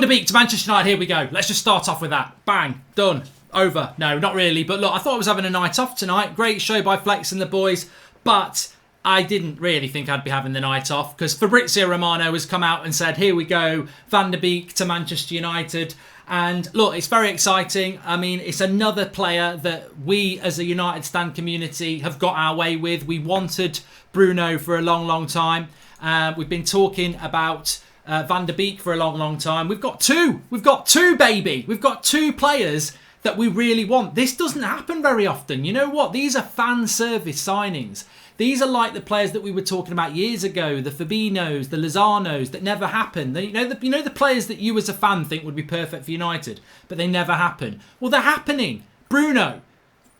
The Beek to Manchester United, here we go. Let's just start off with that. Bang, done, over. No, not really, but look, I thought I was having a night off tonight. Great show by Flex and the boys, but I didn't really think I'd be having the night off because Fabrizio Romano has come out and said, here we go, Van der Beek to Manchester United. And look, it's very exciting. I mean, it's another player that we as a United stan community have got our way with. We wanted Bruno for a long, long time. We've been talking about Van der Beek for a long, long time. We've got two, baby. We've got two players that we really want. This doesn't happen very often. You know what? These are fan service signings. These are like the players that we were talking about years ago, the Fabinos, the Lozanos, that never happen. You know the players that you as a fan think would be perfect for United, but they never happen. Well, they're happening. Bruno,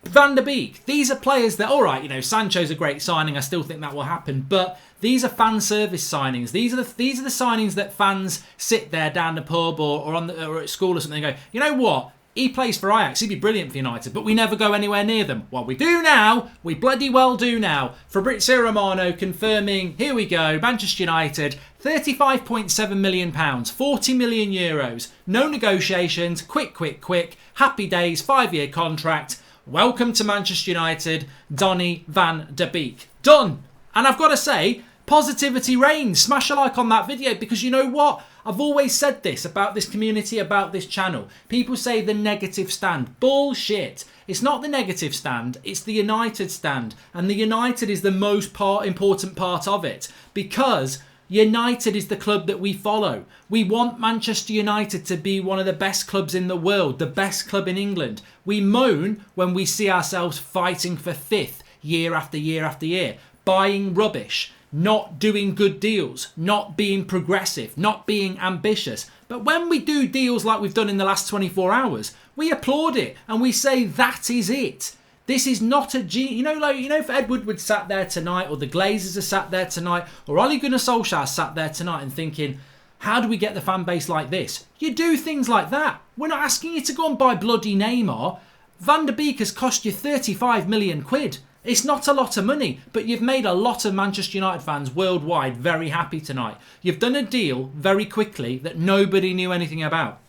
Van der Beek. These are players that, all right, you know, Sancho's a great signing. I still think that will happen, but these are fan service signings. These are the signings that fans sit there down the pub or at school or something and go, you know what? He plays for Ajax. He'd be brilliant for United, but we never go anywhere near them. Well, we do now. We bloody well do now. Fabrizio Romano confirming, here we go, Manchester United, £35.7 million, 40 million euros. No negotiations, quick. Happy days, 5-year contract. Welcome to Manchester United, Donny Van der Beek. Done. And I've got to say, positivity reigns. Smash a like on that video because you know what? I've always said this about this community, about this channel. People say the negative stand. Bullshit. It's not the negative stand. It's the United stand. And the United is the most important part of it because United is the club that we follow. We want Manchester United to be one of the best clubs in the world, the best club in England. We moan when we see ourselves fighting for fifth year after year after year, buying rubbish, not doing good deals, not being progressive, not being ambitious. But when we do deals like we've done in the last 24 hours, we applaud it and we say that is it. This is not a you know, if Ed Woodward sat there tonight, or the Glazers are sat there tonight, or Ole Gunnar Solskjaer sat there tonight and thinking, how do we get the fan base like this? You do things like that. We're not asking you to go and buy bloody Neymar. Van der Beek has cost you 35 million quid. It's not a lot of money, but you've made a lot of Manchester United fans worldwide very happy tonight. You've done a deal very quickly that nobody knew anything about.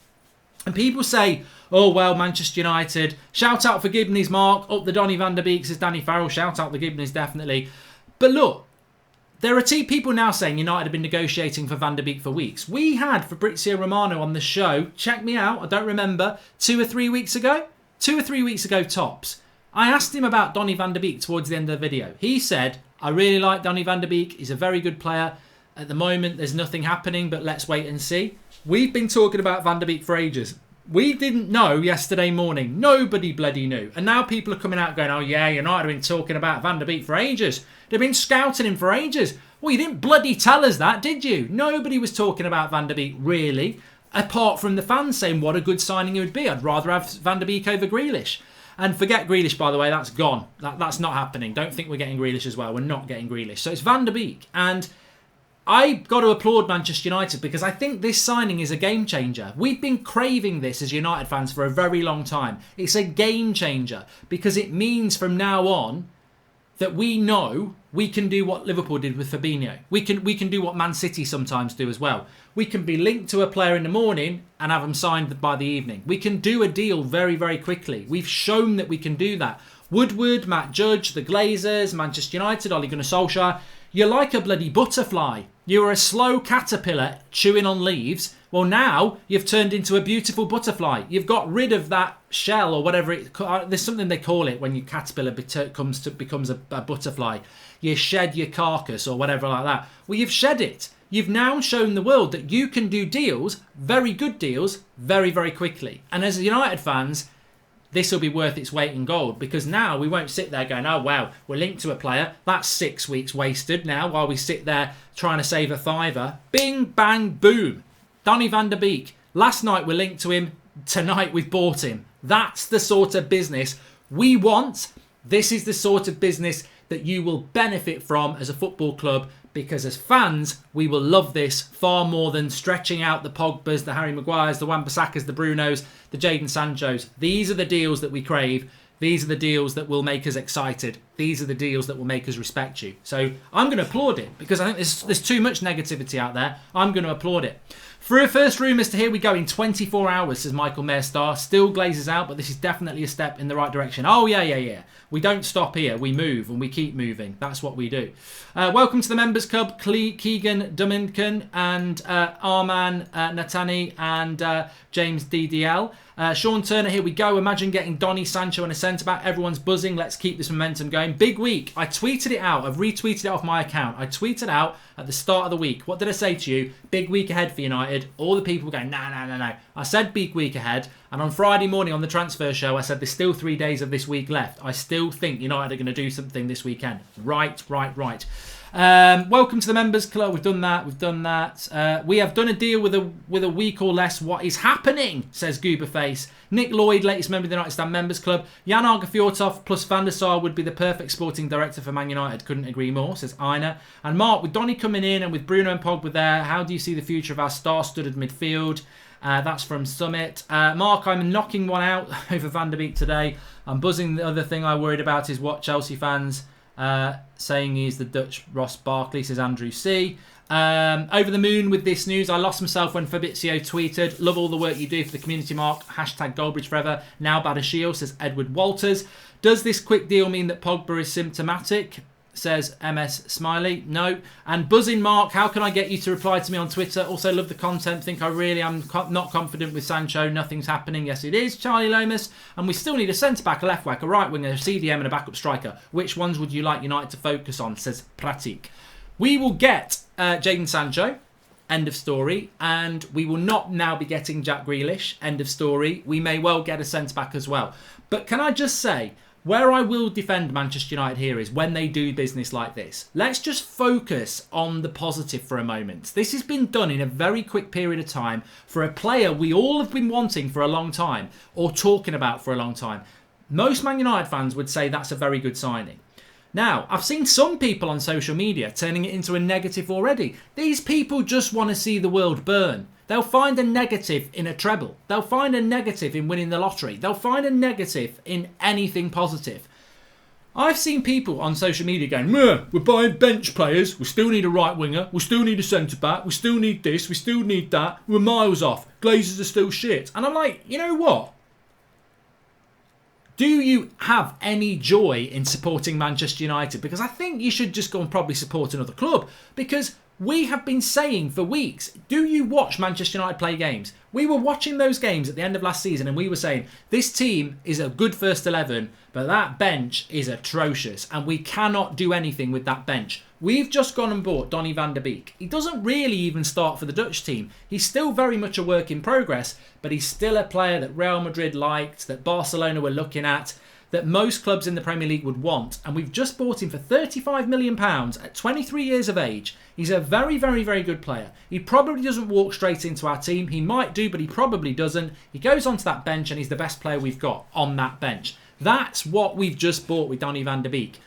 And people say, oh, well, Manchester United, shout out for Gibney's, Mark, up the Donny Van der Beek, says Danny Farrell, shout out the Gibney's, definitely. But look, there are two people now saying United have been negotiating for Van der Beek for weeks. We had Fabrizio Romano on the show, check me out, I don't remember, 2 or 3 weeks ago? 2 or 3 weeks ago, tops. I asked him about Donny Van der Beek towards the end of the video. He said, I really like Donny Van der Beek. He's a very good player. At the moment, there's nothing happening, but let's wait and see. We've been talking about Van der Beek for ages. We didn't know yesterday morning. Nobody bloody knew. And now people are coming out going, oh yeah, United have been talking about Van der Beek for ages. They've been scouting him for ages. Well, you didn't bloody tell us that, did you? Nobody was talking about Van der Beek, really, apart from the fans saying what a good signing it would be. I'd rather have Van der Beek over Grealish. And forget Grealish, by the way, that's gone. That's not happening. Don't think we're getting Grealish as well. We're not getting Grealish. So it's Van der Beek. And I've got to applaud Manchester United because I think this signing is a game changer. We've been craving this as United fans for a very long time. It's a game changer because it means from now on that we know we can do what Liverpool did with Fabinho. We can do what Man City sometimes do as well. We can be linked to a player in the morning and have them signed by the evening. We can do a deal very, very quickly. We've shown that we can do that. Woodward, Matt Judge, the Glazers, Manchester United, Ole Gunnar Solskjaer. You're like a bloody butterfly. You were a slow caterpillar chewing on leaves. Well, now you've turned into a beautiful butterfly. You've got rid of that shell or whatever there's something they call it when your caterpillar becomes a butterfly. You shed your carcass or whatever like that. Well, you've shed it. You've now shown the world that you can do deals, very good deals, very, very quickly. And as United fans, this will be worth its weight in gold because now we won't sit there going, oh, wow, we're linked to a player. That's 6 weeks wasted now while we sit there trying to save a fiver. Bing, bang, boom. Donny Van der Beek. Last night we're linked to him. Tonight we've bought him. That's the sort of business we want. This is the sort of business that you will benefit from as a football club because as fans, we will love this far more than stretching out the Pogbas, the Harry Maguires, the Wan-Bissakas, the Brunos, the Jadon Sanchos. These are the deals that we crave. These are the deals that will make us excited. these are the deals that will make us respect you. So I'm going to applaud it because I think there's too much negativity out there. I'm going to applaud it. For our first rumours to here we go in 24 hours, says Michael Mairstar. Still glazes out, but this is definitely a step in the right direction. Oh, yeah. We don't stop here. We move and we keep moving. That's what we do. Welcome to the Members Club, Keegan Dominican and Arman Natani and James DDL. Sean Turner, here we go. Imagine getting Donny, Sancho and a centre-back. Everyone's buzzing. Let's keep this momentum going. Big week. I tweeted it out. I've retweeted it off my account. I tweeted out at the start of the week. What did I say to you? Big week ahead for United. All the people were going, no. I said big week ahead. And on Friday morning on the transfer show, I said there's still 3 days of this week left. I still think United are going to do something this weekend. Right. Welcome to the Members Club. We've done that. We have done a deal with a week or less. What is happening? Says Gooberface. Nick Lloyd, latest member of the United Stand Members Club. Jan Argefjortov plus Van der Sar would be the perfect sporting director for Man United. Couldn't agree more, says Ina. And Mark, with Donny coming in and with Bruno and Pogba there, how do you see the future of our star-studded midfield? That's from Summit. Mark, I'm knocking one out over Van der Beek today. I'm buzzing. The other thing I worried about is what Chelsea fans saying he's the Dutch Ross Barkley, says Andrew C. Over the moon with this news. I lost myself when Fabrizio tweeted, love all the work you do for the community, Mark. Hashtag Goldbridge forever. Now Badashiel, says Edward Walters. Does this quick deal mean that Pogba is symptomatic? Says MS Smiley. No. And buzzing Mark, how can I get you to reply to me on Twitter? Also love the content. Think I really am not confident with Sancho. Nothing's happening. Yes, it is. Charlie Lomas. And we still need a centre-back, a left-back, a right winger, a CDM and a backup striker. Which ones would you like United to focus on? Says Pratik. We will get Jadon Sancho. End of story. And we will not now be getting Jack Grealish. End of story. We may well get a centre-back as well. But can I just say, where I will defend Manchester United here is when they do business like this. Let's just focus on the positive for a moment. This has been done in a very quick period of time for a player we all have been wanting for a long time or talking about for a long time. Most Man United fans would say that's a very good signing. Now, I've seen some people on social media turning it into a negative already. These people just want to see the world burn. They'll find a negative in a treble. They'll find a negative in winning the lottery. They'll find a negative in anything positive. I've seen people on social media going, we're buying bench players. We still need a right winger. We still need a centre-back. We still need this. We still need that. We're miles off. Glazers are still shit. And I'm like, you know what? Do you have any joy in supporting Manchester United? Because I think you should just go and probably support another club. Because we have been saying for weeks, do you watch Manchester United play games? We were watching those games at the end of last season and we were saying, this team is a good first 11, but that bench is atrocious and we cannot do anything with that bench. We've just gone and bought Donny van der Beek. He doesn't really even start for the Dutch team. He's still very much a work in progress, but he's still a player that Real Madrid liked, that Barcelona were looking at, that most clubs in the Premier League would want. And we've just bought him for £35 million at 23 years of age. He's a very, very, very good player. He probably doesn't walk straight into our team. He might do, but he probably doesn't. He goes onto that bench and he's the best player we've got on that bench. That's what we've just bought with Donny van der Beek.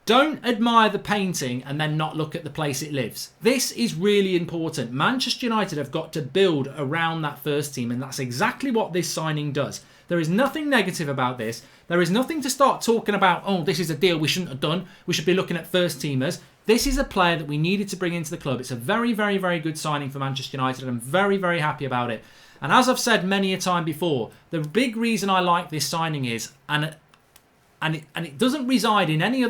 Don't admire the painting and then not look at the place it lives. This is really important. Manchester United have got to build around that first team, and that's exactly what this signing does. There is nothing negative about this. There is nothing to start talking about, oh, this is a deal we shouldn't have done. We should be looking at first teamers. This is a player that we needed to bring into the club. It's a very, very, very good signing for Manchester United, and I'm very, very happy about it. And as I've said many a time before, the big reason I like this signing is, and it doesn't reside in anything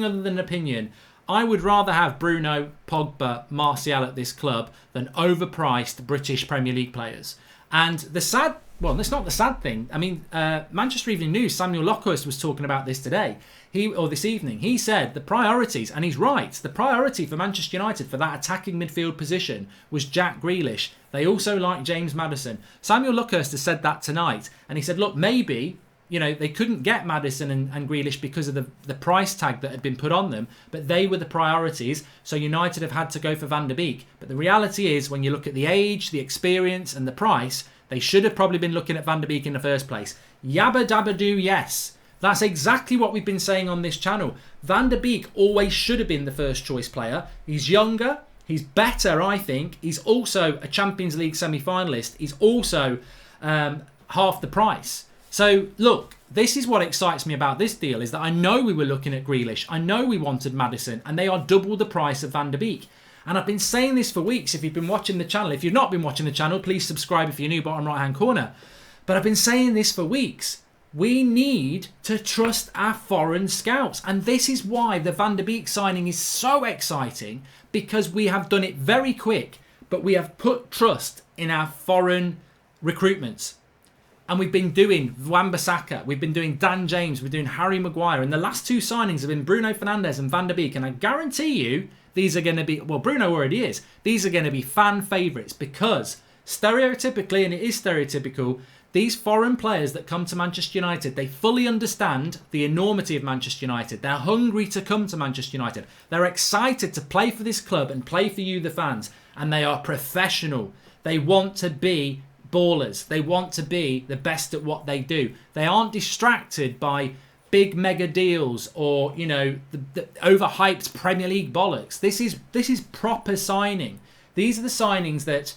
other than an opinion, I would rather have Bruno, Pogba, Martial at this club than overpriced British Premier League players. And the sad, well, that's not the sad thing. I mean, Manchester Evening News, Samuel Lockhurst was talking about this today, this evening. He said the priorities, and he's right, the priority for Manchester United for that attacking midfield position was Jack Grealish. They also like James Maddison. Samuel Lockhurst has said that tonight, and he said, look, maybe, you know, they couldn't get Maddison and Grealish because of the price tag that had been put on them, but they were the priorities, so United have had to go for Van der Beek. But the reality is, when you look at the age, the experience and the price, they should have probably been looking at Van der Beek in the first place. Yabba dabba doo, yes. That's exactly what we've been saying on this channel. Van der Beek always should have been the first choice player. He's younger, he's better, I think. He's also a Champions League semi-finalist. He's also half the price. So, look, this is what excites me about this deal, is that I know we were looking at Grealish. I know we wanted Maddison, and they are double the price of Van der Beek. And I've been saying this for weeks. If you've been watching the channel, if you've not been watching the channel, please subscribe if you're new, bottom right-hand corner. But I've been saying this for weeks. We need to trust our foreign scouts. And this is why the Van der Beek signing is so exciting, because we have done it very quick, but we have put trust in our foreign recruitments. And we've been doing Wan-Bissaka, we've been doing Dan James, we're doing Harry Maguire. And the last two signings have been Bruno Fernandes and Van der Beek. And I guarantee you, these are going to be, well, Bruno already is. These are going to be fan favourites, because stereotypically, and it is stereotypical, these foreign players that come to Manchester United, they fully understand the enormity of Manchester United. They're hungry to come to Manchester United. They're excited to play for this club and play for you, the fans. And they are professional. They want to be ballers. They want to be the best at what they do. They aren't distracted by big mega deals or, you know, the overhyped Premier League bollocks. This is proper signing. These are the signings that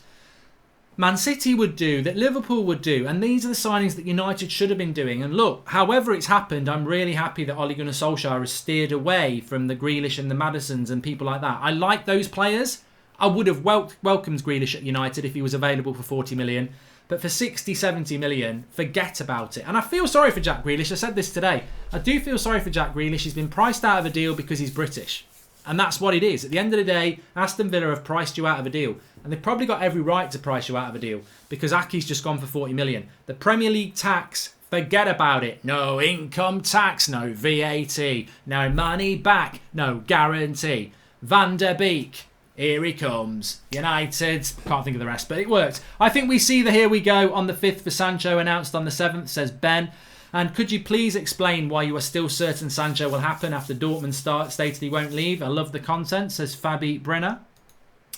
Man City would do, that Liverpool would do, and these are the signings that United should have been doing. And look, however it's happened, I'm really happy that Ole Gunnar Solskjaer has steered away from the Grealish and the Maddisons and people like that. I like those players. I would have welcomed Grealish at United if he was available for 40 million. But for 60, 70 million, forget about it. And I feel sorry for Jack Grealish. I said this today. I do feel sorry for Jack Grealish. He's been priced out of a deal because he's British. And that's what it is. At the end of the day, Aston Villa have priced you out of a deal. And they've probably got every right to price you out of a deal, because Aki's just gone for 40 million. The Premier League tax, forget about it. No income tax, no VAT, no money back, no guarantee. Van der Beek, here he comes. United, can't think of the rest, but it worked. I think we see the here we go on the 5th for Sancho, announced on the 7th, says Ben. And could you please explain why you are still certain Sancho will happen after Dortmund stated he won't leave? I love the content, says Fabi Brenner.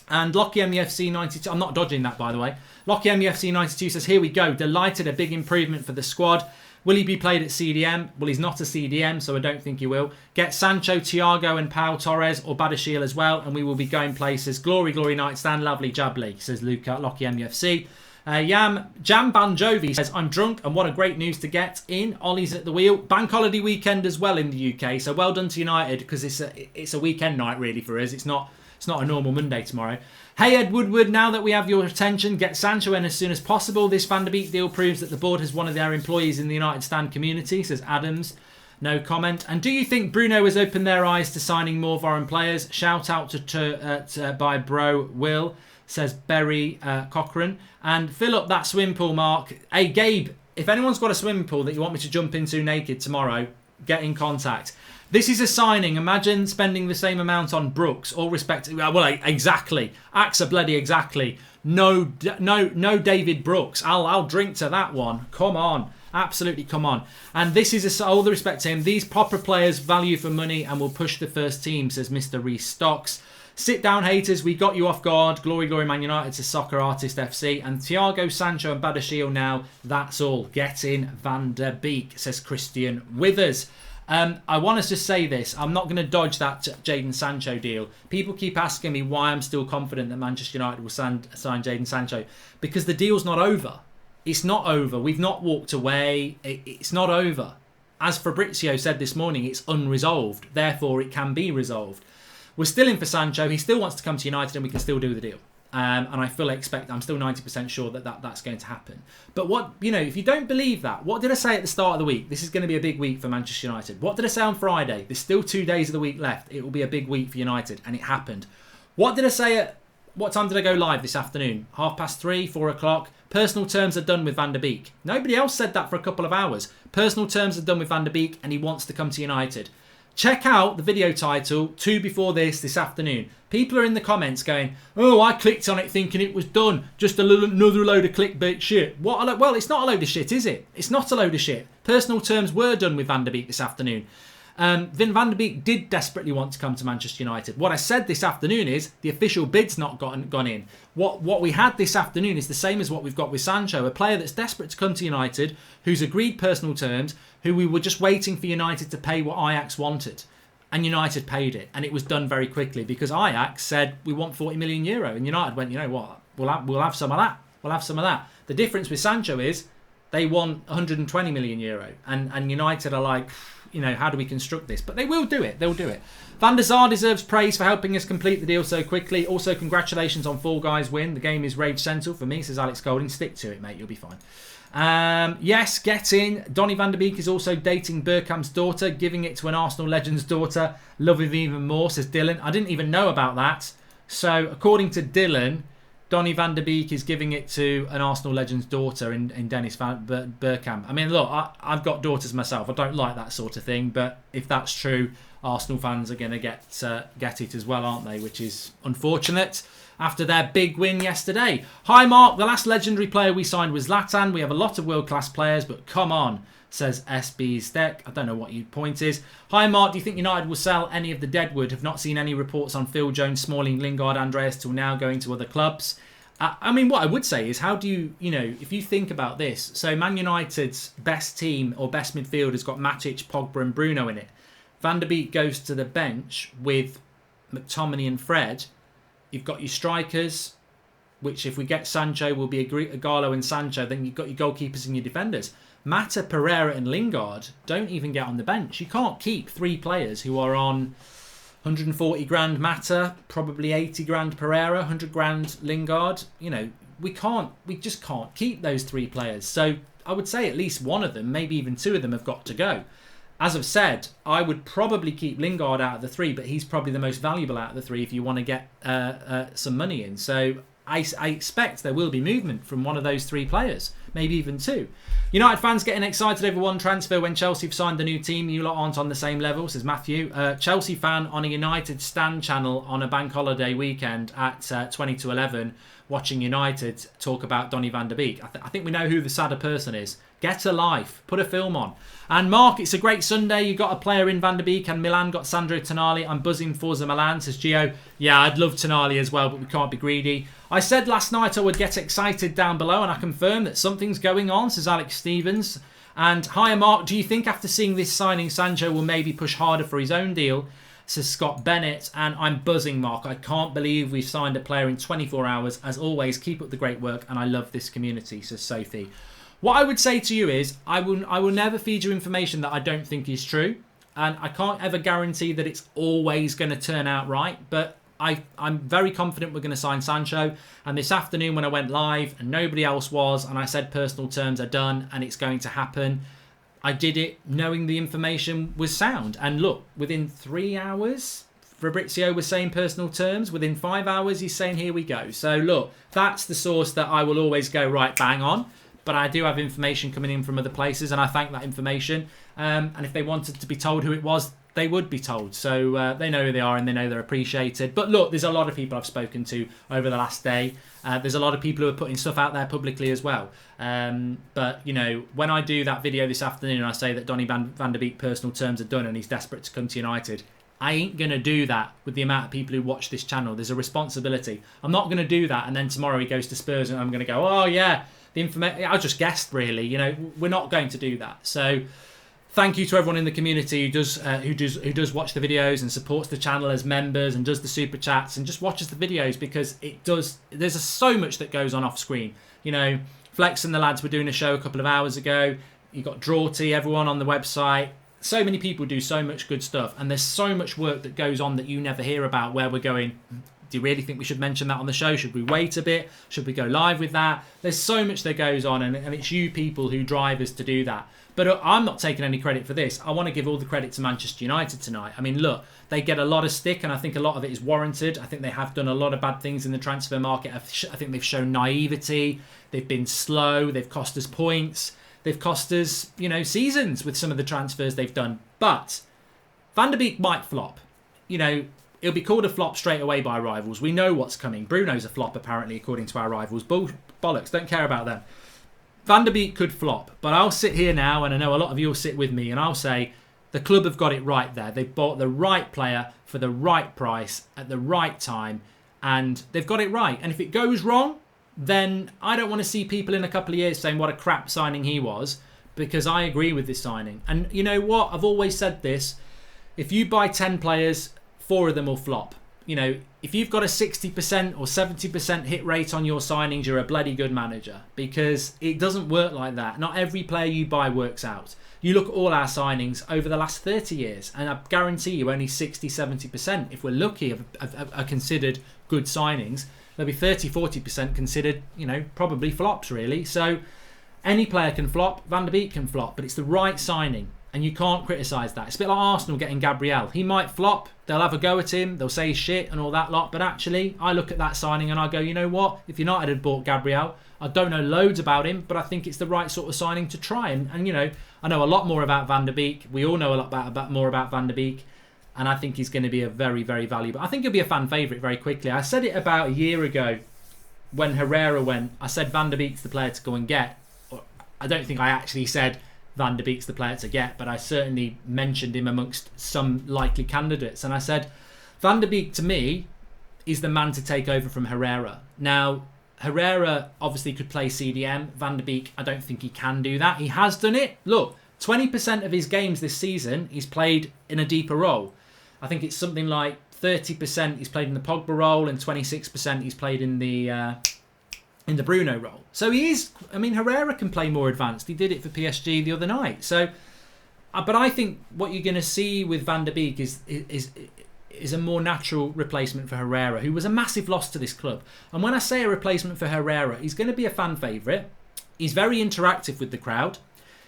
And Lockie MUFC 92, I'm not dodging that by the way. Lockie MUFC 92 says, here we go, delighted, a big improvement for the squad. Will he be played at CDM? Well, he's not a CDM, so I don't think he will. Get Sancho, Thiago and Pau Torres or Badashil as well, and we will be going places. Glory, glory, nightstand, lovely jubbly, says Luca, Lockie MUFC. Jam Bon Jovi says, I'm drunk and what a great news to get in. Ollie's at the wheel. Bank holiday weekend as well in the UK, so well done to United, because it's a weekend night really for us. It's not a normal Monday tomorrow. Hey Ed Woodward, now that we have your attention, get Sancho in as soon as possible. This Van der Beek deal proves that the board has one of their employees in the United Stand community, says Adams. No comment. And do you think Bruno has opened their eyes to signing more foreign players? Shout out by bro Will, says Berry Cochran. And fill up that swimming pool, Mark. Hey Gabe, if anyone's got a swimming pool that you want me to jump into naked tomorrow, get in contact. This is a signing. Imagine spending the same amount on Brooks. All respect. Well, exactly. Axa bloody exactly. No, David Brooks. I'll drink to that one. Come on. Absolutely, come on. And this is all the respect to him. These proper players value for money and will push the first team, says Mr. Reece Stocks. Sit down, haters. We got you off guard. Glory, glory, Man United, says Soccer Artist FC. And Thiago, Sancho and Badashil now. That's all. Get in Van der Beek, says Christian Withers. I want to just say this. I'm not going to dodge that Jadon Sancho deal. People keep asking me why I'm still confident that Manchester United will sign Jadon Sancho. Because the deal's not over. It's not over. We've not walked away. It's not over. As Fabrizio said this morning, it's unresolved. Therefore, it can be resolved. We're still in for Sancho. He still wants to come to United and we can still do the deal. And I fully expect, I'm still 90% sure that's going to happen. But if you don't believe that, what did I say at the start of the week? This is going to be a big week for Manchester United. What did I say on Friday? There's still 2 days of the week left. It will be a big week for United. And it happened. What did I say what time did I go live this afternoon? 3:30, 4 o'clock. Personal terms are done with Van der Beek. Nobody else said that for a couple of hours. Personal terms are done with Van der Beek and he wants to come to United. Check out the video title, 2 before this afternoon. People are in the comments going, oh, I clicked on it thinking it was done. Just another load of clickbait shit. Well, it's not a load of shit, is it? It's not a load of shit. Personal terms were done with Van der Beek this afternoon. Van der Beek did desperately want to come to Manchester United. What I said this afternoon is the official bid's not gone in. What we had this afternoon is the same as what we've got with Sancho, a player that's desperate to come to United, who's agreed personal terms, who we were just waiting for United to pay what Ajax wanted. And United paid it. And it was done very quickly because Ajax said, we want 40 million euro. And United went, you know what, we'll have some of that. We'll have some of that. The difference with Sancho is They want 120 million euro. And United are like, how do we construct this? But they will do it. They'll do it. Van der Sar deserves praise for helping us complete the deal so quickly. Also, congratulations on Fall Guys win. The game is rage central for me, says Alex Golding. Stick to it, mate. You'll be fine. Yes, get in. Donny van der Beek is also dating Bergkamp's daughter, giving it to an Arsenal legend's daughter. Love him even more, says Dylan. I didn't even know about that. So, according to Dylan, Donny van der Beek is giving it to an Arsenal legend's daughter in Dennis Bergkamp. I mean, look, I've got daughters myself. I don't like that sort of thing, but if that's true, Arsenal fans are going to get it as well, aren't they? Which is unfortunate after their big win yesterday. Hi, Mark. The last legendary player we signed was Zlatan. We have a lot of world-class players, but come on, says SB Steck. I don't know what your point is. Hi, Mark. Do you think United will sell any of the deadwood? Have not seen any reports on Phil Jones, Smalling, Lingard, Andreas till now going to other clubs. I mean, what I would say is, how do you, if you think about this, so Man United's best team or best midfield has got Matic, Pogba and Bruno in it. Van der Beek goes to the bench with McTominay and Fred. You've got your strikers, which if we get Sancho will be Agallo and Sancho. Then you've got your goalkeepers and your defenders. Mata, Pereira and Lingard don't even get on the bench. You can't keep three players who are on 140 grand Mata, probably 80 grand Pereira, 100 grand Lingard. We just can't keep those three players. So I would say at least one of them, maybe even two of them have got to go. As I've said, I would probably keep Lingard out of the three, but he's probably the most valuable out of the three if you want to get some money in. So I expect there will be movement from one of those three players, maybe even two. United fans getting excited over one transfer when Chelsea have signed the new team. You lot aren't on the same level, says Matthew. Chelsea fan on a United Stan channel on a bank holiday weekend at 20 to 11 watching United talk about Donny van der Beek. I think we know who the sadder person is. Get a life. Put a film on. And Mark, it's a great Sunday. You got a player in Van der Beek and Milan got Sandro Tonali. I'm buzzing Forza Milan, says Gio. Yeah, I'd love Tonali as well, but we can't be greedy. I said last night I would get excited down below, and I confirm that something's going on, says Alex Stevens. And hi, Mark, do you think after seeing this signing, Sancho will maybe push harder for his own deal? Says Scott Bennett. And I'm buzzing, Mark. I can't believe we've signed a player in 24 hours. As always, keep up the great work, and I love this community, says Sophie. What I would say to you is, I will never feed you information that I don't think is true. And I can't ever guarantee that it's always going to turn out right. But I'm very confident we're going to sign Sancho. And this afternoon when I went live and nobody else was, and I said personal terms are done and it's going to happen, I did it knowing the information was sound. And look, within 3 hours, Fabrizio was saying personal terms. Within 5 hours, he's saying, here we go. So look, that's the source that I will always go, right, bang on. But I do have information coming in from other places, and I thank that information. And if they wanted to be told who it was, they would be told. So they know who they are and they know they're appreciated. But look, there's a lot of people I've spoken to over the last day. There's a lot of people who are putting stuff out there publicly as well. But, when I do that video this afternoon and I say that Donny van der Beek personal terms are done and he's desperate to come to United, I ain't going to do that with the amount of people who watch this channel. There's a responsibility. I'm not going to do that and then tomorrow he goes to Spurs and I'm going to go, oh, yeah. The information I just guessed, really. We're not going to do that. So, thank you to everyone in the community who does watch the videos and supports the channel as members and does the super chats and just watches the videos, because there's so much that goes on off screen. Flex and the lads were doing a show a couple of hours ago. You got Drawty, everyone on the website. So many people do so much good stuff, and there's so much work that goes on that you never hear about. Where we're going. Do you really think we should mention that on the show? Should we wait a bit? Should we go live with that? There's so much that goes on, and it's you people who drive us to do that. But I'm not taking any credit for this. I want to give all the credit to Manchester United tonight. I mean, look, they get a lot of stick, and I think a lot of it is warranted. I think they have done a lot of bad things in the transfer market. I think they've shown naivety. They've been slow. They've cost us points. They've cost us, seasons with some of the transfers they've done. But Van der Beek might flop. It'll be called a flop straight away by rivals. We know what's coming. Bruno's a flop, apparently, according to our rivals. Bollocks, don't care about them. Van der Beek could flop, but I'll sit here now, and I know a lot of you will sit with me, and I'll say the club have got it right there. They've bought the right player for the right price at the right time, and they've got it right. And if it goes wrong, then I don't want to see people in a couple of years saying what a crap signing he was, because I agree with this signing. And you know what? I've always said this. If you buy 10 players, 4 of them will flop. you know, if you've got a 60% or 70% hit rate on your signings, you're a bloody good manager, because it doesn't work like that. Not every player you buy works out. You look at all our signings over the last 30 years, and I guarantee you only 60, 70%, if we're lucky, are considered good signings. There'll be 30, 40% considered, you know, probably flops, really. So any player can flop. Van der Beek can flop, but it's the right signing, and you can't criticise that. It's a bit like Arsenal getting Gabriel. He might flop. They'll have a go at him. They'll say he's shit and all that lot. But actually, I look at that signing and I go, you know what? If United had bought Gabriel, I don't know loads about him, but I think it's the right sort of signing to try. And you know, I know a lot more about Van der Beek. We all know a lot more about Van der Beek. And I think he's going to be a very, very valuable. I think he'll be a fan favourite very quickly. I said it about a year ago when Herrera went. I said Van der Beek's the player to go and get. I don't think I actually said Van der Beek's the player to get, but I certainly mentioned him amongst some likely candidates. And I said, Van der Beek, to me, is the man to take over from Herrera. Now, Herrera obviously could play CDM. Van der Beek, I don't think he can do that. He has done it. Look, 20% of his games this season, he's played in a deeper role. I think it's something like 30% he's played in the Pogba role and 26% he's played in the Bruno role. So he is, I mean, Herrera can play more advanced. He did it for PSG the other night. So, but I think what you're going to see with Van der Beek is a more natural replacement for Herrera, who was a massive loss to this club. And when I say a replacement for Herrera, he's going to be a fan favourite. He's very interactive with the crowd.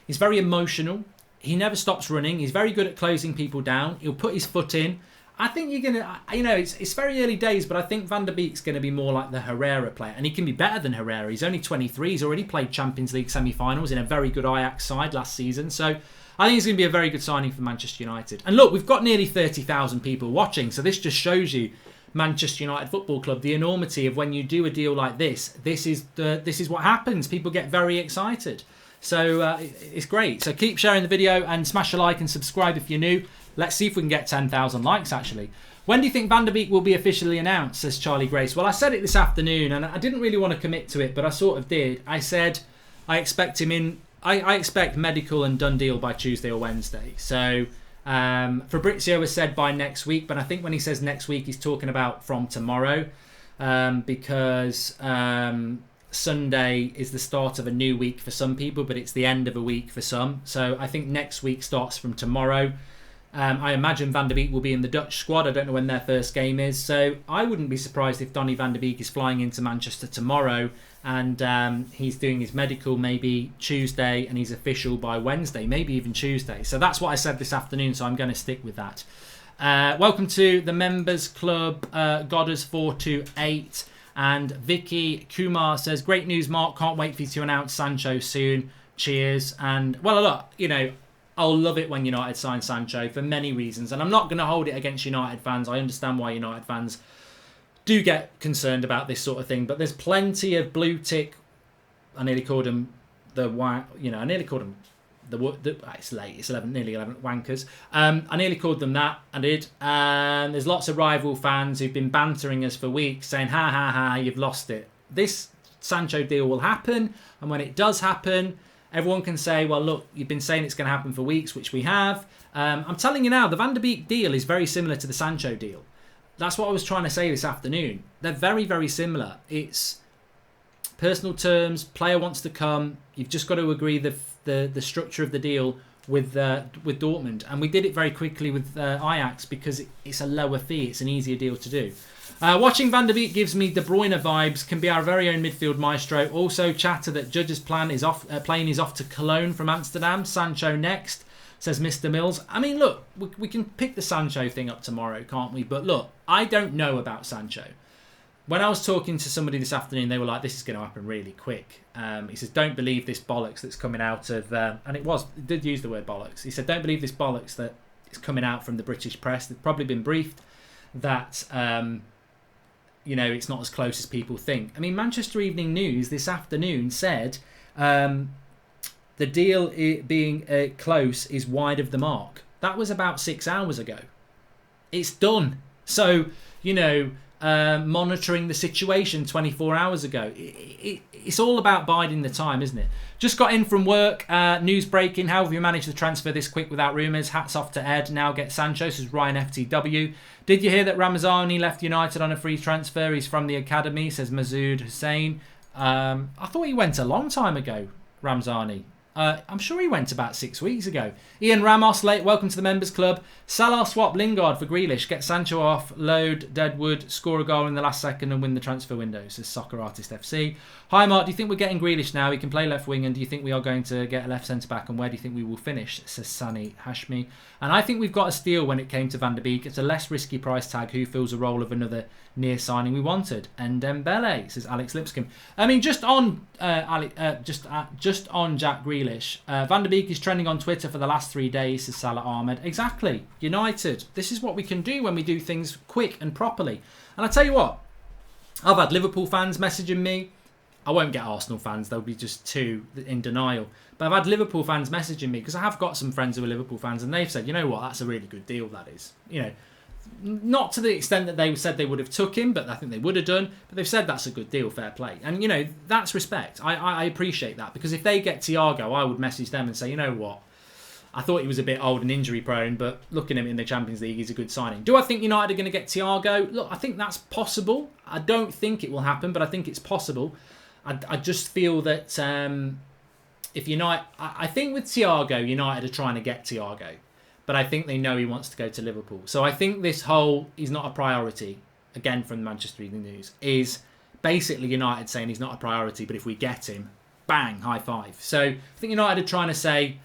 He's very emotional. He never stops running. He's very good at closing people down. He'll put his foot in. I think you're going to, you know, it's very early days, but I think Van der Beek's going to be more like the Herrera player. And he can be better than Herrera. He's only 23. He's already played Champions League semi-finals in a very good Ajax side last season. So I think he's going to be a very good signing for Manchester United. And look, we've got nearly 30,000 people watching. So this just shows you, Manchester United Football Club, the enormity of when you do a deal like this. This is what happens. People get very excited. So it's great. So keep sharing the video and smash a like and subscribe if you're new. Let's see if we can get 10,000 likes, actually. When do you think Van der Beek will be officially announced, says Charlie Grace? Well, I said it this afternoon, and I didn't really want to commit to it, but I sort of did. I said I expect him in... I expect medical and done deal by Tuesday or Wednesday. So Fabrizio has said by next week, but I think when he says next week, he's talking about from tomorrow, because Sunday is the start of a new week for some people, but it's the end of a week for some. So I think next week starts from tomorrow. I imagine Van der Beek will be in the Dutch squad. I don't know when their first game is. So I wouldn't be surprised if Donny van der Beek is flying into Manchester tomorrow and he's doing his medical maybe Tuesday and he's official by Wednesday, maybe even Tuesday. So that's what I said this afternoon, so I'm going to stick with that. Welcome to the Members Club, Godders428. And Vicky Kumar says, great news, Mark. Can't wait for you to announce Sancho soon. Cheers. And, well, look, you know, I'll love it when United sign Sancho for many reasons. And I'm not going to hold it against United fans. I understand why United fans do get concerned about this sort of thing. But there's plenty of blue tick. I nearly called them it's late. It's nearly 11 wankers. I nearly called them that. I did. And there's lots of rival fans who've been bantering us for weeks saying, ha, ha, ha, you've lost it. This Sancho deal will happen. And when it does happen, everyone can say, well, look, you've been saying it's going to happen for weeks, which we have. I'm telling you now, the Van der Beek deal is very similar to the Sancho deal. That's what I was trying to say this afternoon. They're very, very similar. It's personal terms. Player wants to come. You've just got to agree the structure of the deal with Dortmund. And we did it very quickly with Ajax because it's a lower fee. It's an easier deal to do. Watching Van der Beek gives me De Bruyne vibes. Can be our very own midfield maestro. Also, chatter that Judge's plane is off to Cologne from Amsterdam. Sancho next, says Mr. Mills. I mean, look, we can pick the Sancho thing up tomorrow, can't we? But look, I don't know about Sancho. When I was talking to somebody this afternoon, they were like, this is going to happen really quick. He says, don't believe this bollocks that's coming out of... and it did use the word bollocks. He said, don't believe this bollocks that is coming out from the British press. They've probably been briefed that... it's not as close as people think. I mean, Manchester Evening News this afternoon said the deal being close is wide of the mark. That was about 6 hours ago. It's done. So, monitoring the situation 24 hours ago. It's all about biding the time, isn't it? Just got in from work. News breaking. How have you managed to transfer this quick without rumours? Hats off to Ed. Now get Sancho. This is Ryan FTW. Did you hear that Ramazani left United on a free transfer? He's from the academy, says Masood Hussein. I thought he went a long time ago, Ramzani. I'm sure he went about 6 weeks ago. Ian Ramos, late, welcome to the members club. Salah swap Lingard for Grealish. Get Sancho off, load Deadwood, score a goal in the last second and win the transfer window, says Soccer Artist FC. Hi Mark, do you think we're getting Grealish now? He can play left wing, and do you think we are going to get a left centre back, and where do you think we will finish, says Sani Hashmi. And I think we've got a steal when it came to Van der Beek. It's a less risky price tag. Who fills a role of another near signing we wanted? And Dembele, says Alex Lipscomb. I mean, just on just on Jack Grealish, Van der Beek is trending on Twitter for the last 3 days, says Salah Ahmed. Exactly, United. This is what we can do when we do things quick and properly. And I tell you what, I've had Liverpool fans messaging me. I won't get Arsenal fans, they'll be just too in denial. But I've had Liverpool fans messaging me, because I have got some friends who are Liverpool fans, and they've said, you know what, that's a really good deal, that is. You know, not to the extent that they said they would have took him, but I think they would have done. But they've said that's a good deal, fair play. And, you know, that's respect. I appreciate that, because if they get Thiago, I would message them and say, you know what, I thought he was a bit old and injury prone, but looking at him in the Champions League, he's a good signing. Do I think United are going to get Thiago? Look, I think that's possible. I don't think it will happen, but I think it's possible. I just feel that if United... I think with Thiago, United are trying to get Thiago. But I think they know he wants to go to Liverpool. So I think this whole, he's not a priority, again from Manchester Evening News, is basically United saying he's not a priority, but if we get him, bang, high five. So I think United are trying to say,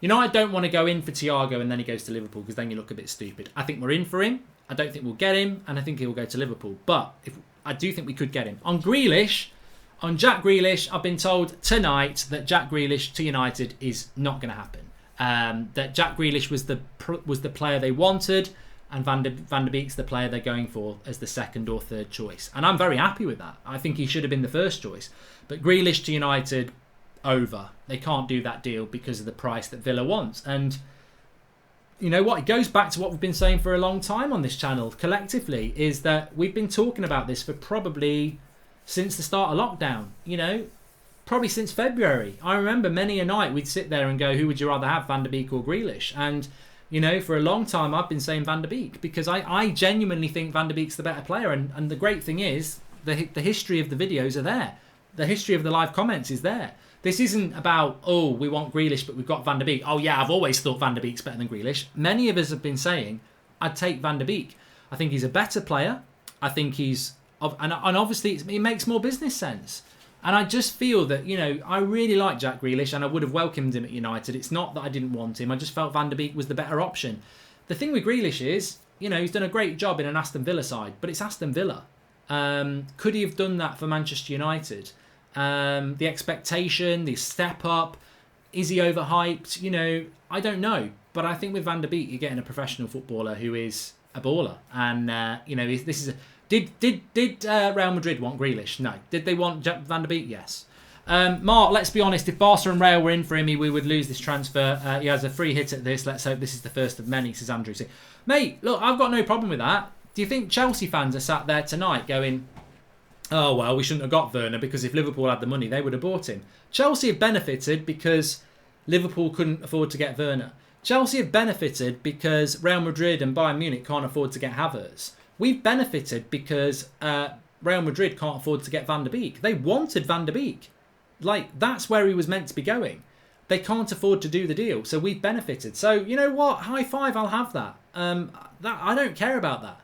United don't want to go in for Thiago and then he goes to Liverpool, because then you look a bit stupid. I think we're in for him. I don't think we'll get him, and I think he'll go to Liverpool. But I do think we could get him. On Jack Grealish, I've been told tonight that Jack Grealish to United is not going to happen. That Jack Grealish was the player they wanted, and Van der Beek's the player they're going for as the second or third choice. And I'm very happy with that. I think he should have been the first choice. But Grealish to United, over. They can't do that deal because of the price that Villa wants. And you know what? It goes back to what we've been saying for a long time on this channel collectively, is that we've been talking about this for probably since the start of lockdown. You know, probably since February. I remember many a night we'd sit there and go, who would you rather have, Van der Beek or Grealish? And, you know, for a long time I've been saying Van der Beek, because I genuinely think Van der Beek's the better player. And the great thing is, the history of the videos are there. The history of the live comments is there. This isn't about, oh, we want Grealish, but we've got Van der Beek. Oh, yeah, I've always thought Van der Beek's better than Grealish. Many of us have been saying, I'd take Van der Beek. I think he's a better player. I think he's... And obviously, it makes more business sense. And I just feel that, you know, I really like Jack Grealish, and I would have welcomed him at United. It's not that I didn't want him. I just felt Van der Beek was the better option. The thing with Grealish is, you know, he's done a great job in an Aston Villa side, but it's Aston Villa. Could he have done that for Manchester United? The expectation, the step up, is he overhyped? You know, I don't know. But I think with Van der Beek, you're getting a professional footballer who is a baller. And, you know, this is a... Did Real Madrid want Grealish? No. Did they want Van der Beek? Yes. Mark, let's be honest. If Barca and Real were in for him, we would lose this transfer. He has a free hit at this. Let's hope this is the first of many, says Andrew. Mate, look, I've got no problem with that. Do you think Chelsea fans are sat there tonight going, oh, well, we shouldn't have got Werner, because if Liverpool had the money, they would have bought him? Chelsea have benefited because Liverpool couldn't afford to get Werner. Chelsea have benefited because Real Madrid and Bayern Munich can't afford to get Havertz. We've benefited because Real Madrid can't afford to get Van der Beek. They wanted Van der Beek. Like, that's where he was meant to be going. They can't afford to do the deal, so we've benefited. So, you know what? High five, I'll have that. I don't care about that.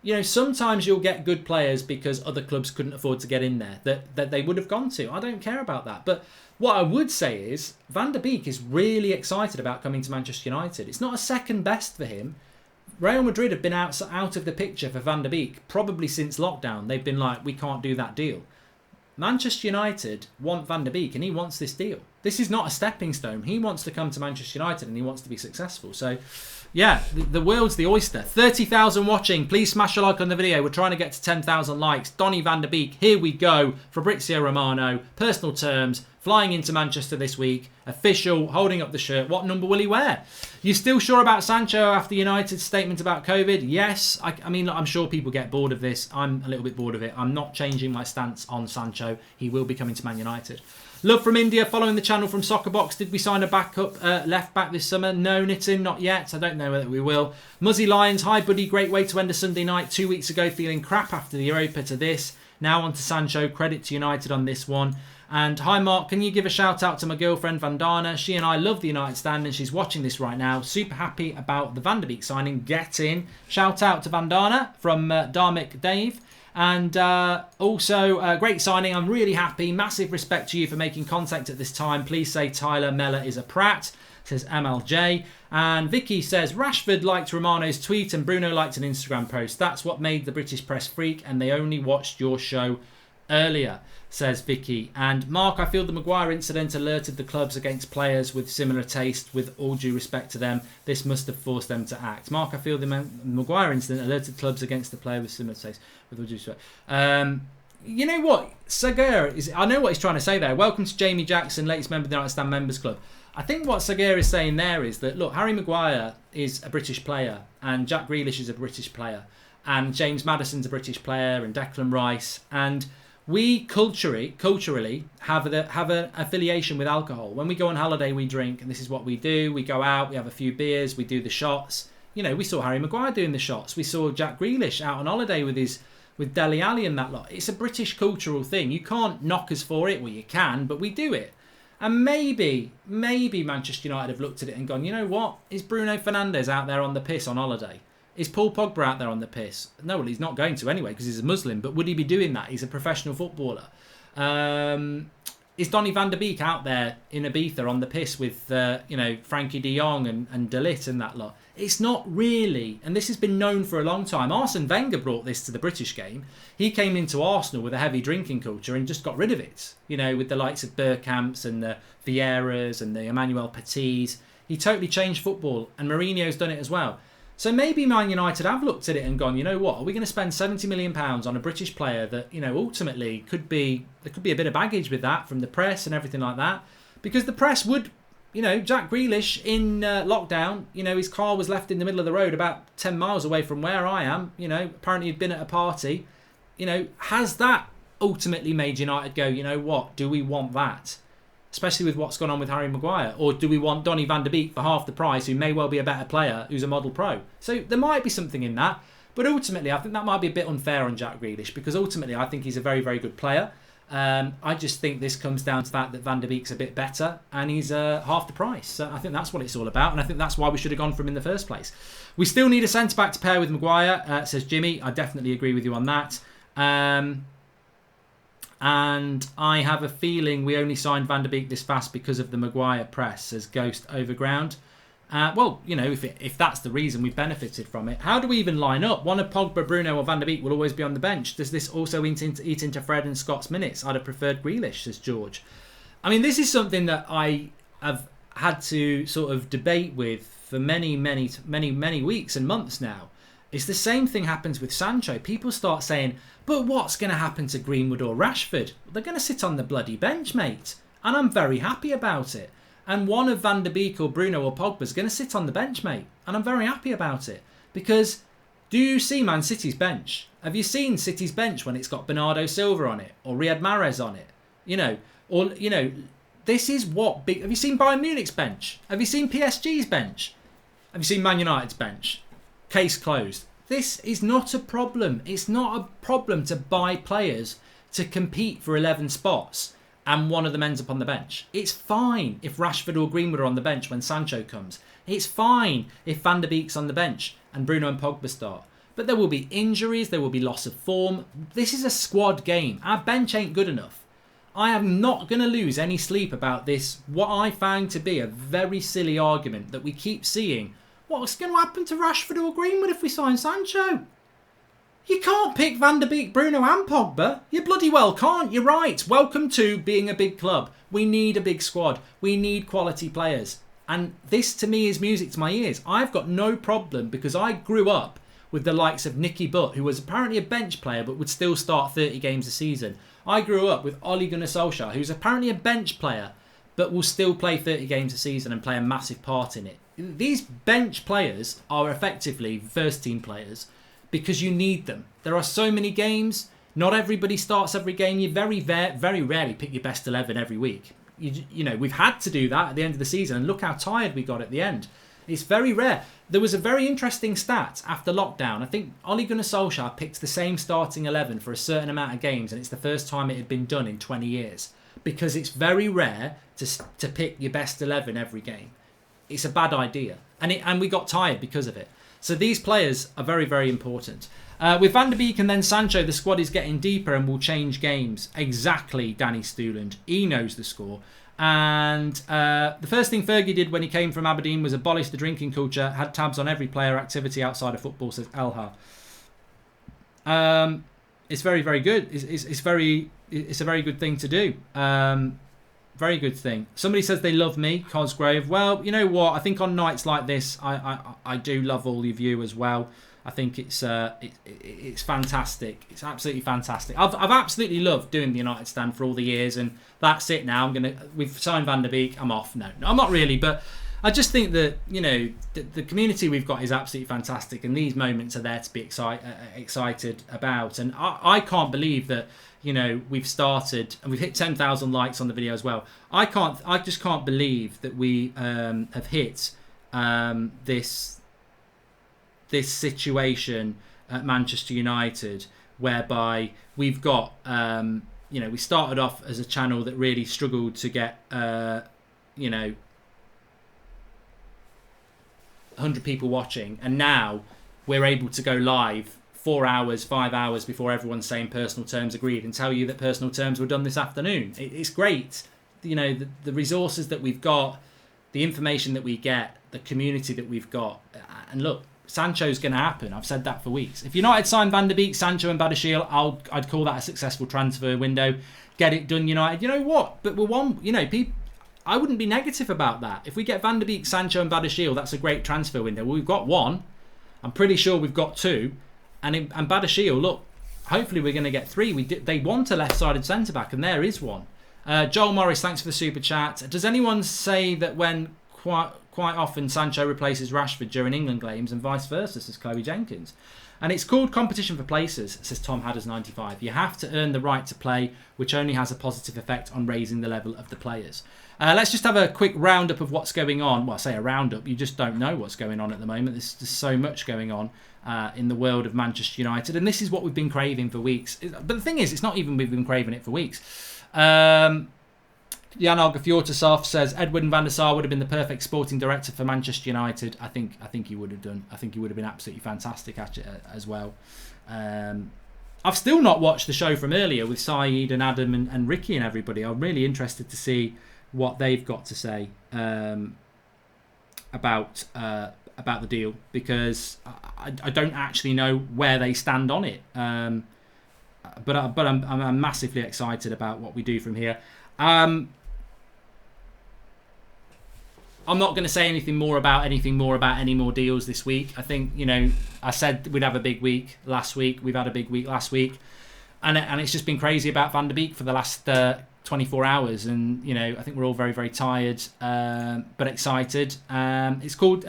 You know, sometimes you'll get good players because other clubs couldn't afford to get in there that they would have gone to. I don't care about that. But what I would say is Van der Beek is really excited about coming to Manchester United. It's not a second best for him. Real Madrid have been out of the picture for Van der Beek probably since lockdown. They've been like, we can't do that deal. Manchester United want Van der Beek, and he wants this deal. This is not a stepping stone. He wants to come to Manchester United and he wants to be successful. So, yeah, the world's the oyster. 30,000 watching. Please smash a like on the video. We're trying to get to 10,000 likes. Donny van der Beek, here we go. Fabrizio Romano, personal terms, flying into Manchester this week. Official, holding up the shirt. What number will he wear? You still sure about Sancho after United's statement about COVID? Yes. I mean, I'm sure people get bored of this. I'm a little bit bored of it. I'm not changing my stance on Sancho. He will be coming to Man United. Love from India, following the channel from Soccerbox. Did we sign a backup left back this summer? No, Nitin, not yet. I don't know whether we will. Muzzy Lions, hi buddy, great way to end a Sunday night. 2 weeks ago, feeling crap after the Europa to this. Now on to Sancho, credit to United on this one. And hi Mark, can you give a shout out to my girlfriend Vandana? She and I love the United stand and she's watching this right now. Super happy about the Van der Beek signing. Get in. Shout out to Vandana from Dharmic Dave. And also, great signing. I'm really happy. Massive respect to you for making contact at this time. Please say Tyler Mellor is a prat, says MLJ. And Vicky says, Rashford liked Romano's tweet and Bruno liked an Instagram post. That's what made the British press freak and they only watched your show earlier, says Vicky. And Mark, I feel the Maguire incident alerted the clubs against players with similar taste. With all due respect to them, this must have forced them to act. Mark, I feel the Maguire incident alerted clubs against the player with similar taste. With all due respect. You know what? Saga is. I know what he's trying to say there. Welcome to Jamie Jackson, latest member of the United Stand Members Club. I think what Saga is saying there is that, look, Harry Maguire is a British player and Jack Grealish is a British player and James Maddison's a British player and Declan Rice, and we culturally have an affiliation with alcohol. When we go on holiday, we drink, and this is what we do. We go out, we have a few beers, we do the shots. You know, we saw Harry Maguire doing the shots. We saw Jack Grealish out on holiday with Dele Alli and that lot. It's a British cultural thing. You can't knock us for it. Well, you can, but we do it. And maybe Manchester United have looked at it and gone, you know what? Is Bruno Fernandes out there on the piss on holiday? Is Paul Pogba out there on the piss? No, well, he's not going to anyway because he's a Muslim. But would he be doing that? He's a professional footballer. Is Donny van der Beek out there in Ibiza on the piss with, Frankie de Jong and De Ligt and that lot? It's not really. And this has been known for a long time. Arsene Wenger brought this to the British game. He came into Arsenal with a heavy drinking culture and just got rid of it. You know, with the likes of Bergkamps and the Vieiras and the Emmanuel Petits. He totally changed football. And Mourinho's done it as well. So maybe Man United have looked at it and gone, you know what, are we going to spend £70 million on a British player that, you know, ultimately there could be a bit of baggage with that from the press and everything like that? Because the press would, you know, Jack Grealish in lockdown, you know, his car was left in the middle of the road about 10 miles away from where I am, you know, apparently he'd been at a party. You know, has that ultimately made United go, you know what, do we want that? Especially with what's gone on with Harry Maguire. Or do we want Donny van der Beek for half the price, who may well be a better player, who's a model pro? So there might be something in that. But ultimately, I think that might be a bit unfair on Jack Grealish, because ultimately I think he's a very, very good player. I just think this comes down to the fact that Van der Beek's a bit better and he's half the price. So I think that's what it's all about, and I think that's why we should have gone for him in the first place. We still need a centre-back to pair with Maguire, says Jimmy. I definitely agree with you on that. And I have a feeling we only signed Van der Beek this fast because of the Maguire press, says Ghost Overground. Well, you know, if that's the reason we benefited from it. How do we even line up? One of Pogba, Bruno or Van der Beek will always be on the bench. Does this also eat into Fred and Scott's minutes? I'd have preferred Grealish, says George. I mean, this is something that I have had to sort of debate with for many weeks and months now. It's the same thing happens with Sancho. People start saying, but what's going to happen to Greenwood or Rashford? They're going to sit on the bloody bench, mate. And I'm very happy about it. And one of Van der Beek or Bruno or Pogba is going to sit on the bench, mate. And I'm very happy about it. Because do you see Man City's bench? Have you seen City's bench when it's got Bernardo Silva on it? Or Riyad Mahrez on it? This is what big... Have you seen Bayern Munich's bench? Have you seen PSG's bench? Have you seen Man United's bench? Case closed. This is not a problem. It's not a problem to buy players to compete for 11 spots and one of them ends up on the bench. It's fine if Rashford or Greenwood are on the bench when Sancho comes. It's fine if Van der Beek's on the bench and Bruno and Pogba start. But there will be injuries, there will be loss of form. This is a squad game. Our bench ain't good enough. I am not going to lose any sleep about this, what I found to be a very silly argument that we keep seeing. What's going to happen to Rashford or Greenwood if we sign Sancho? You can't pick Van der Beek, Bruno and Pogba. You bloody well can't. You're right. Welcome to being a big club. We need a big squad. We need quality players. And this to me is music to my ears. I've got no problem because I grew up with the likes of Nicky Butt, who was apparently a bench player but would still start 30 games a season. I grew up with Ole Gunnar Solskjaer, who's apparently a bench player but will still play 30 games a season and play a massive part in it. These bench players are effectively first team players because you need them. There are so many games. Not everybody starts every game. You very rarely pick your best 11 every week. You know, we've had to do that at the end of the season, and look how tired we got at the end. It's very rare. There was a very interesting stat after lockdown. I think Ole Gunnar Solskjaer picked the same starting 11 for a certain amount of games, and it's the first time it had been done in 20 years. Because it's very rare to pick your best 11 every game. It's a bad idea. And we got tired because of it. So these players are very, very important. With Van der Beek and then Sancho, the squad is getting deeper and will change games. Exactly, Danny Stuland. He knows the score. And the first thing Fergie did when he came from Aberdeen was abolish the drinking culture, had tabs on every player activity outside of football, says Elha. It's very, very good. It's a very good thing to do. Very good thing. Somebody says they love me, Cosgrave. Well, you know what? I think on nights like this, I do love all of you as well. I think it's fantastic. It's absolutely fantastic. I've absolutely loved doing the United Stand for all the years, and that's it now. We've signed Van der Beek. I'm off. No, I'm not really, but I just think that, you know, the community we've got is absolutely fantastic, and these moments are there to be excited about. And I can't believe that, you know, we've started and we've hit 10,000 likes on the video as well. I just can't believe that we have hit this situation at Manchester United, whereby we've got, you know, we started off as a channel that really struggled to get, you know, 100 people watching, and now we're able to go live 4 hours, 5 hours before everyone's saying personal terms agreed, and tell you that personal terms were done this afternoon. It's great. You know, the resources that we've got, the information that we get, the community that we've got. And look, Sancho's going to happen. I've said that for weeks. If United sign Van der Beek, Sancho and Badiashile, I'd call that a successful transfer window. Get it done, United. You know what? But we're one, you know, I wouldn't be negative about that. If we get Van der Beek, Sancho and Badiashile, that's a great transfer window. Well, we've got one. I'm pretty sure we've got two. And Badiashile, look, hopefully we're going to get three. They want a left-sided centre-back, and there is one. Joel Morris, thanks for the super chat. Does anyone say that when quite often Sancho replaces Rashford during England games and vice versa, says Chloe Jenkins? And it's called competition for places, says Tom Hadders95. You have to earn the right to play, which only has a positive effect on raising the level of the players. Let's just have a quick roundup of what's going on. Well, I say a roundup. You just don't know what's going on at the moment. There's so much going on in the world of Manchester United. And this is what we've been craving for weeks. But the thing is, it's not even we've been craving it for weeks. Jan Olga Fjortasov says Edwin van der Sar would have been the perfect sporting director for Manchester United. I think he would have done. I think he would have been absolutely fantastic at it as well. I've still not watched the show from earlier with Saeed and Adam and Ricky and everybody. I'm really interested to see what they've got to say about the deal, because I don't actually know where they stand on it. But I'm massively excited about what we do from here. I'm not going to say anything more about any more deals this week. I think, you know, I said we'd have a big week last week. We've had a big week last week, and it's just been crazy about Van der Beek for the last 24 hours. And, you know, I think we're all very, very tired, but excited. It's called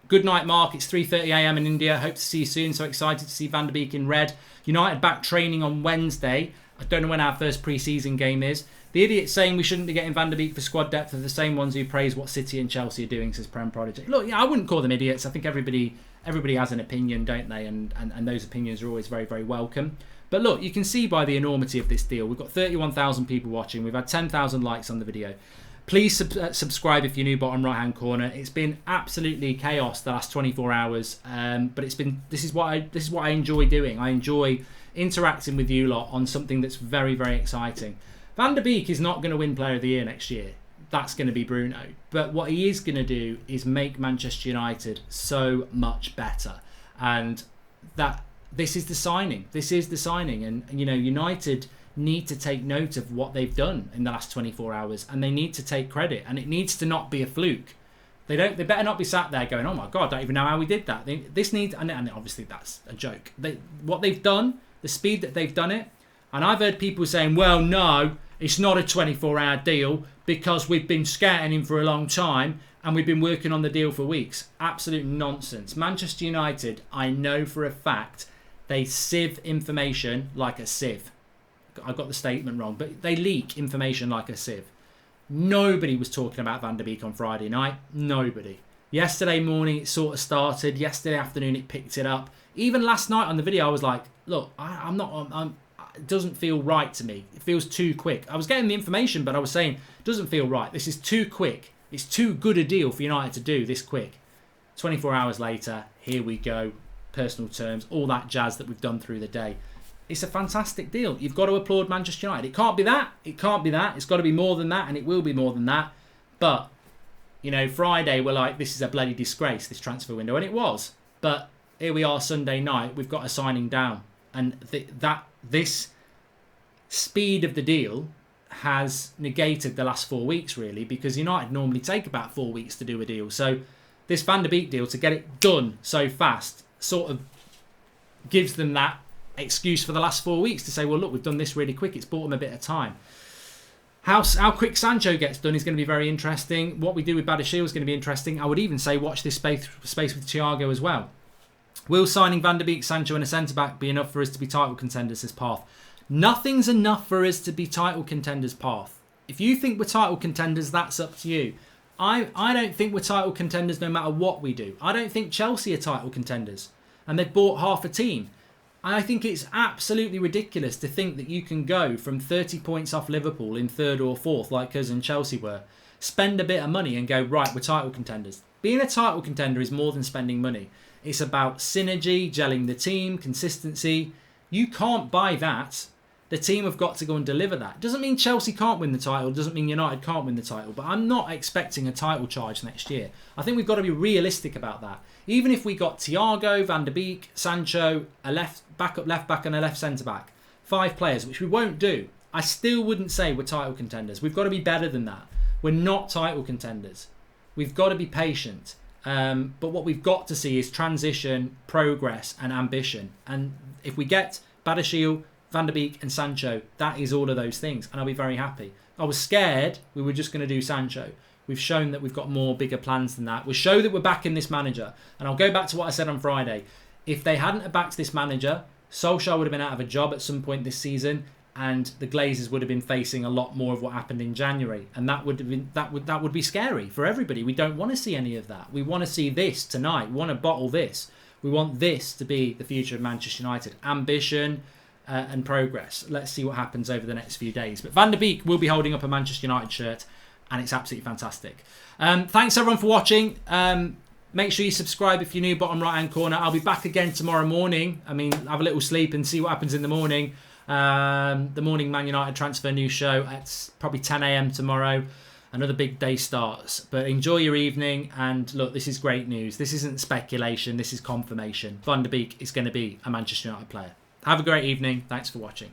Good Night, Mark. It's 3:30 a.m. in India. Hope to see you soon. So excited to see Van der Beek in red. United back training on Wednesday. I don't know when our first pre-season game is. The idiots saying we shouldn't be getting Van der Beek for squad depth are the same ones who praise what City and Chelsea are doing, says Prem Prodigy. Look, yeah, I wouldn't call them idiots. I think everybody has an opinion, don't they? And those opinions are always very, very welcome. But look, you can see by the enormity of this deal. We've got 31,000 people watching. We've had 10,000 likes on the video. Please subscribe if you're new, bottom right hand corner. It's been absolutely chaos the last 24 hours, but this is what I enjoy doing. I enjoy interacting with you lot on something that's very, very exciting. Van der Beek is not going to win Player of the Year next year. That's going to be Bruno. But what he is going to do is make Manchester United so much better. And that this is the signing. This is the signing. And you know, United need to take note of what they've done in the last 24 hours, and they need to take credit, and it needs to not be a fluke. They better not be sat there going, oh my God, I don't even know how we did that. This needs, and obviously that's a joke. What they've done, the speed that they've done it, and I've heard people saying, well, no, it's not a 24-hour deal because we've been scouting him for a long time and we've been working on the deal for weeks. Absolute nonsense. Manchester United, I know for a fact, they sieve information like a sieve. I got the statement wrong, but they leak information like a sieve. Nobody was talking about Van der Beek on Friday night. Nobody. Yesterday morning it sort of started. Yesterday afternoon it picked it up. Even last night on the video I was like, look, it doesn't feel right to me. It feels too quick. I was getting the information, but I was saying, it doesn't feel right. This is too quick. It's too good a deal for United to do this quick. 24 hours later, here we go. Personal terms, all that jazz that we've done through the day. It's a fantastic deal. You've got to applaud Manchester United. It can't be that. It can't be that. It's got to be more than that, and it will be more than that. But, you know, Friday we're like, this is a bloody disgrace, this transfer window, and it was. But here we are Sunday night. We've got a signing down, and this speed of the deal has negated the last 4 weeks, really, because United normally take about 4 weeks to do a deal. So this Van der Beek deal, to get it done so fast, sort of gives them that excuse for the last 4 weeks to say, well, look, we've done this really quick. It's bought them a bit of time. How quick Sancho gets done is going to be very interesting. What we do with Badiashile is going to be interesting. I would even say watch this space with Thiago as well. Will signing Van der Beek, Sancho and a centre-back be enough for us to be title contenders this path? Nothing's enough for us to be title contenders path. If you think we're title contenders, that's up to you. I don't think we're title contenders no matter what we do. I don't think Chelsea are title contenders. And they've bought half a team. I think it's absolutely ridiculous to think that you can go from 30 points off Liverpool in third or fourth like us and Chelsea were, spend a bit of money and go, right, we're title contenders. Being a title contender is more than spending money. It's about synergy, gelling the team, consistency. You can't buy that. The team have got to go and deliver that. Doesn't mean Chelsea can't win the title. Doesn't mean United can't win the title. But I'm not expecting a title charge next year. I think we've got to be realistic about that. Even if we got Thiago, Van der Beek, Sancho, a backup left back and a left centre back, 5 players, which we won't do, I still wouldn't say we're title contenders. We've got to be better than that. We're not title contenders. We've got to be patient. But what we've got to see is transition, progress and ambition. And if we get Badiashile, Van der Beek and Sancho, that is all of those things, and I'll be very happy. I was scared we were just going to do Sancho. We've shown that we've got more bigger plans than that. We show that we're backing this manager, and I'll go back to what I said on Friday. If they hadn't backed this manager, Solskjaer would have been out of a job at some point this season, and the Glazers would have been facing a lot more of what happened in January, and that would be scary for everybody. We don't want to see any of that. We want to see this tonight. We want to bottle this. We want this to be the future of Manchester United. Ambition and progress. Let's see what happens over the next few days. But Van der Beek will be holding up a Manchester United shirt, and it's absolutely fantastic. Thanks everyone for watching. Make sure you subscribe if you're new, bottom right hand corner. I'll be back again tomorrow morning. I mean, have a little sleep and see what happens in the morning. The morning Man United transfer news show at probably 10 a.m. tomorrow. Another big day starts. But enjoy your evening, and look, this is great news. This isn't speculation, this is confirmation. Van der Beek is going to be a Manchester United player. Have a great evening. Thanks for watching.